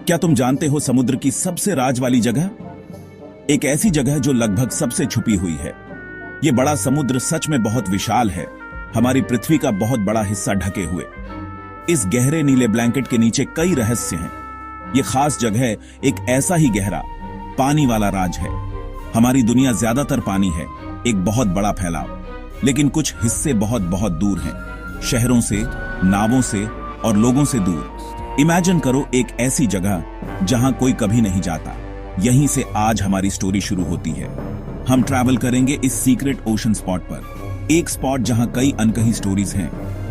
क्या तुम जानते हो समुद्र की सबसे राज वाली जगह? एक ऐसी जगह जो लगभग सबसे छुपी हुई है। ये बड़ा समुद्र सच में बहुत विशाल है, हमारी पृथ्वी का बहुत बड़ा हिस्सा ढके हुए। इस गहरे नीले ब्लैंकेट के नीचे कई रहस्य हैं। ये खास जगह एक ऐसा ही गहरा पानी वाला राज है। हमारी दुनिया ज्यादातर पानी है, एक बहुत बड़ा फैलाव, लेकिन कुछ हिस्से बहुत बहुत दूर हैं, शहरों से, नावों से और लोगों से दूर। इमेजिन करो एक ऐसी जगह जहां कोई कभी नहीं जाता। यहीं से आज हमारी स्टोरी शुरू होती है। हम ट्रैवल करेंगे इस सीक्रेट ओशन स्पॉट पर, एक स्पॉट जहां कई अनकही स्टोरीज हैं।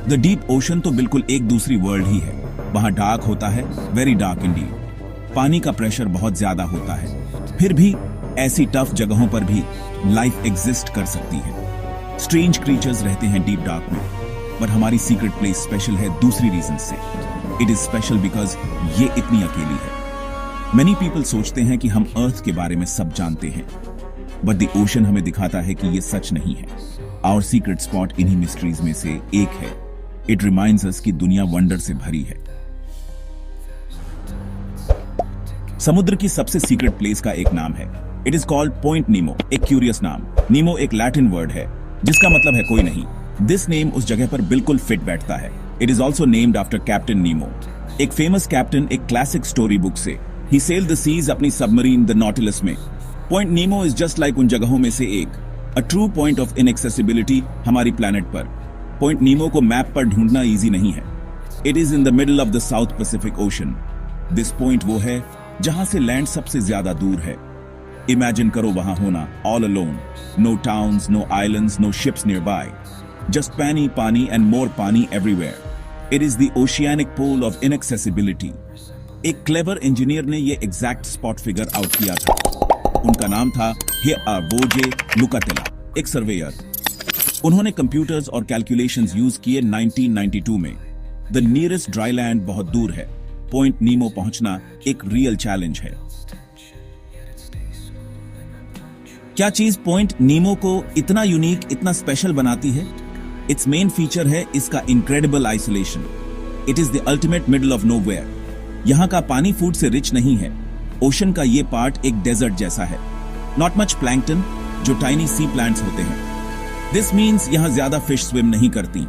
द डीप ओशन तो बिल्कुल एक दूसरी वर्ल्ड ही है। वहां डार्क होता है, वेरी डार्क इंडीड। पानी का प्रेशर बहुत ज्यादा होता है, फिर भी ऐसी टफ जगहों पर भी लाइफ एग्जिस्ट कर सकती है। स्ट्रेंज क्रीचर्स रहते हैं डीप डार्क में, पर हमारी सीक्रेट प्लेस स्पेशल है दूसरी रीजन से। इट इज स्पेशल बिकॉज ये इतनी अकेली है। मेनी पीपल सोचते हैं कि हम अर्थ के बारे में सब जानते हैं, बट द ओशन हमें दिखाता है कि ये सच नहीं है। आवर सीक्रेट स्पॉट इन्हीं मिस्ट्रीज में से एक है। इट रिमाइंड्स अस कि दुनिया वंडर से भरी है। समुद्र की सबसे सीक्रेट प्लेस का एक नाम है। इट इज कॉल्ड पॉइंट नीमो, एक क्यूरियस नाम। नीमो एक लैटिन वर्ड है जिसका मतलब है कोई नहीं। दिस नेम उस जगह पर बिल्कुल फिट बैठता है। It is also named after captain Nemo, एक फेमस कैप्टन, एक क्लासिक स्टोरी बुक से। ही सेल्ड द सीज अपनी सबमरीन द नॉटिलस में। Point Nemo is just like उन जगहों में से एक, a true point of inaccessibility हमारी प्लैनेट पर। पॉइंट नीमो को मैप पर ढूंढना इजी नहीं है। It is in the middle of the south Pacific ocean. This point वो है जहां से लैंड सबसे ज्यादा दूर है। इमेजिन करो वहां होना, all alone, no towns, no islands, no ships nearby, just पानी पानी एंड मोर पानी everywhere. It is the oceanic pole of inaccessibility. एक क्लेवर इंजीनियर ने ये एग्जैक्ट स्पॉट फिगर आउट किया था। उनका नाम था हेआरवोजे लुकाटेला, एक सर्वेयर। उन्होंने कंप्यूटर्स और कैलकुलेशंस यूज किए 1992 में। द नियरेस्ट ड्राई लैंड बहुत दूर है। पॉइंट नीमो पहुंचना एक रियल चैलेंज है। क्या चीज पॉइंट नीमो को इतना यूनिक, इतना स्पेशल बनाती है? इट्स मेन फीचर है इसका incredible isolation. It is the ultimate middle of nowhere. यहां का पानी फूड से रिच नहीं है। ओशन का ये पार्ट एक डेजर्ट जैसा है। नॉट मच प्लैंक्टन, जो टाइनी सी प्लांट्स होते हैं। दिस मीन्स यहां ज्यादा फिश स्विम नहीं करती।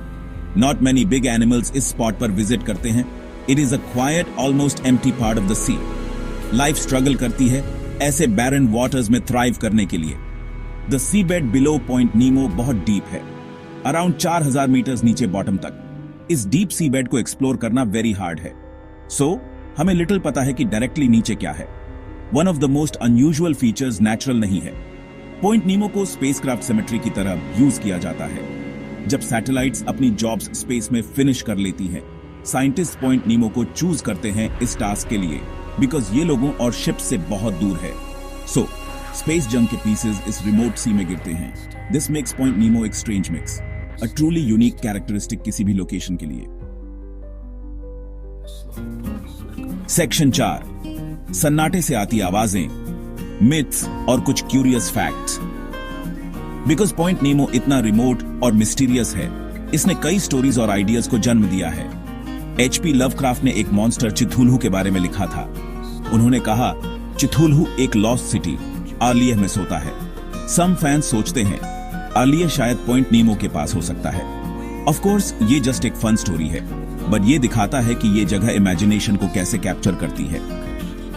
नॉट मेनी बिग एनिमल्स इस स्पॉट पर विजिट करते हैं। It is a quite, almost empty part of the sea. Life struggle करती है ऐसे बैरन वाटर्स में थ्राइव करने के लिए। The sea bed below Point Nemo बहुत डीप है, अराउंड 4000 मीटर्स नीचे बॉटम तक। इस डीप सी बेड को एक्सप्लोर करना वेरी हार्ड है। सो हमें लिटिल पता है कि डायरेक्टली नीचे क्या है। One of the most unusual features natural नहीं है। पॉइंट नीमो को स्पेसक्राफ्ट सिमेट्री की तरह यूज किया जाता है। जब सैटेलाइट्स अपनी जॉब्स स्पेस में फिनिश कर लेती हैं, साइंटिस्ट पॉइंट नीमो को चूज करते हैं इस टास्क के लिए, बिकॉज ये लोगों और शिप्स से बहुत दूर है। सो स्पेस जंक के पीसेस इस रिमोट सी में गिरते हैं। दिस मेक्स पॉइंट नीमो एक strange mix, a truly unique characteristic किसी भी लोकेशन के लिए। सेक्शन 4, सन्नाटे से आती आवाजें, मिथ्स और कुछ क्यूरियस फैक्ट्स। बिकॉज पॉइंट नीमो इतना रिमोट और मिस्टीरियस है, इसने कई स्टोरीज और आइडियाज को जन्म दिया है। HP लवक्राफ्ट ने एक मॉन्स्टर चिथुलहू के बारे में लिखा था। उन्होंने कहा, चिथुलहू एक लॉस्ट सिटी आर्लियह में सोता है। सम फैंस सोचते हैं आर्लियह शायद पॉइंट नीमो के पास हो सकता है। ऑफ कोर्स ये जस्ट एक फन स्टोरी है, बट ये दिखाता है कि ये जगह इमेजिनेशन को कैसे कैप्चर करती है।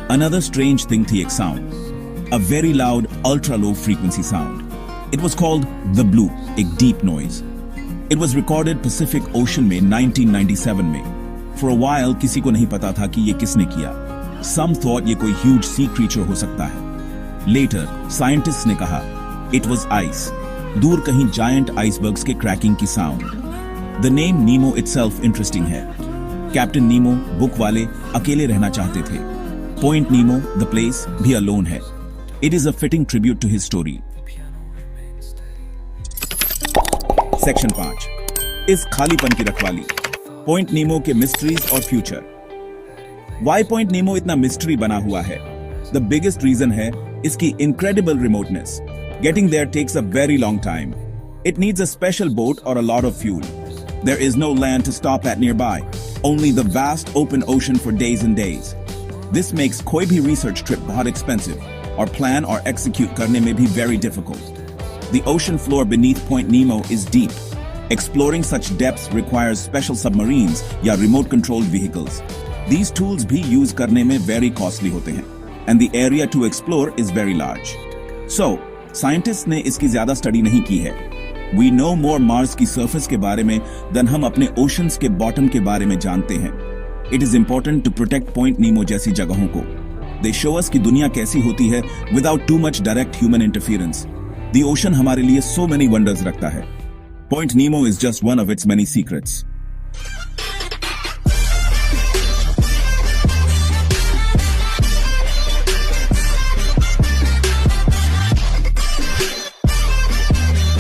अनदर स्ट्रेंज थिंग थी एक sound, a very loud ultra low frequency sound. It was called the bloop, एक deep noise. It was recorded Pacific Ocean में 1997 में। फॉर अ व्हाइल किसी को नहीं पता था कि ये किसने किया। सम थॉट ये कोई ह्यूज सी क्रीचर हो सकता है। लेटर साइंटिस्ट ने कहा इट वाज आइस, दूर कहीं जायंट आइसबर्ग्स के क्रैकिंग की sound. The name Nemo itself interesting है। कैप्टन नीमो बुक वाले अकेले रहना चाहते थे। पॉइंट नीमो द प्लेस भी अलोन है। It is a fitting tribute to his story. Section 5, इस खालीपन की रखवाली, पॉइंट नीमो के मिस्ट्रीज और फ्यूचर। वाई पॉइंट नीमो इतना मिस्ट्री बना हुआ है? द बिगेस्ट रीजन है इसकी incredible remoteness. Getting there takes a very long time. It needs a special boat और a lot of fuel. There is no land to stop at nearby, only the vast open ocean for days and days. This makes कोई भी research trip बहुत expensive और plan और execute करने में भी very difficult. The ocean floor beneath Point Nemo is deep. Exploring such depths requires special submarines या remote controlled vehicles. These tools भी use करने में very costly होते हैं. And the area to explore is very large. So, scientists ने इसकी ज्यादा study नहीं की है. We know more Mars की surface के बारे में than हम अपने oceans के bottom के बारे में जानते हैं. It is important to protect Point Nemo जैसी जगहों को. They show us कि दुनिया कैसी होती है without too much direct human interference. The ocean हमारे लिए so many wonders रखता है. Point Nemo is just one of its many secrets.